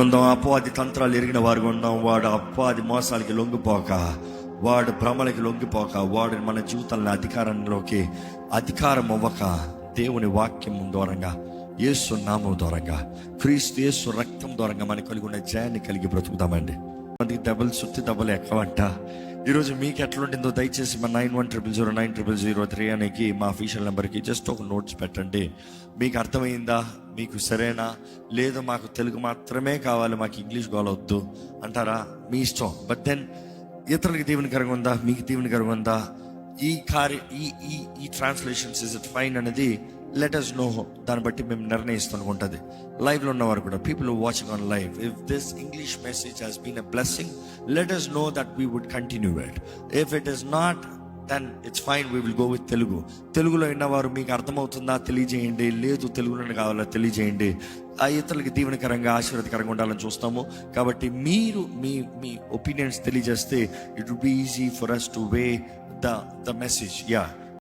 ఉందాం, అపవాది తంత్రాలు ఎరిగిన వారుగా ఉందాం. వాడు అపవాది మోసాలకి లొంగిపోక, వాడు భ్రమలకి లొంగిపోక, వాడు మన జీవితాలను అధికారం అవ్వక, దేవుని వాక్యం దూరంగా, యేసు నామం దూరంగా, క్రీస్తు యేసు రక్తం దూరంగా మనకు కలిగి ఉన్న జయాన్ని కలిగి బ్రతుకుతామండి. మందికి దెబ్బలు సుత్తి దెబ్బలు ఎక్కవంట. ఈరోజు మీకు ఎట్లుంటుందో దయచేసి మా 9100090003 అనేది మా అఫీషియల్ నెంబర్కి జస్ట్ ఒక నోట్స్ పెట్టండి. మీకు అర్థమైందా, మీకు సరేనా, లేదు మాకు తెలుగు మాత్రమే కావాలి, మాకు ఇంగ్లీష్ గోలవద్దు అంటారా, మీ ఇష్టం. బట్ దెన్ ఇతరులకి దీవెనకరంగా ఉందా, మీకు దీవెనకరంగా ఉందా, ఈ ట్రాన్స్లేషన్స్ ఇస్ ఇట్ ఫైన్ అనేది లెట్ us know. దాన్ని బట్టి మేము నిర్ణయిస్తాను ఉంటుంది. లైవ్లో ఉన్నవారు కూడా, people watching on live, if this English message has been a blessing, let us know that we would continue it. If it is not, then it's fine, we will go with Telugu. తెలుగులో విన్నవారు మీకు అర్థమవుతుందా తెలియజేయండి, లేదు తెలుగులోనే కావాలా తెలియజేయండి. ఆ ఇతరులకి దీవెనకరంగా ఆశీర్వాదకరంగా ఉండాలని చూస్తాము. కాబట్టి మీరు మీ ఒపీనియన్స్ తెలియజేస్తే it would be easy for us to weigh the message.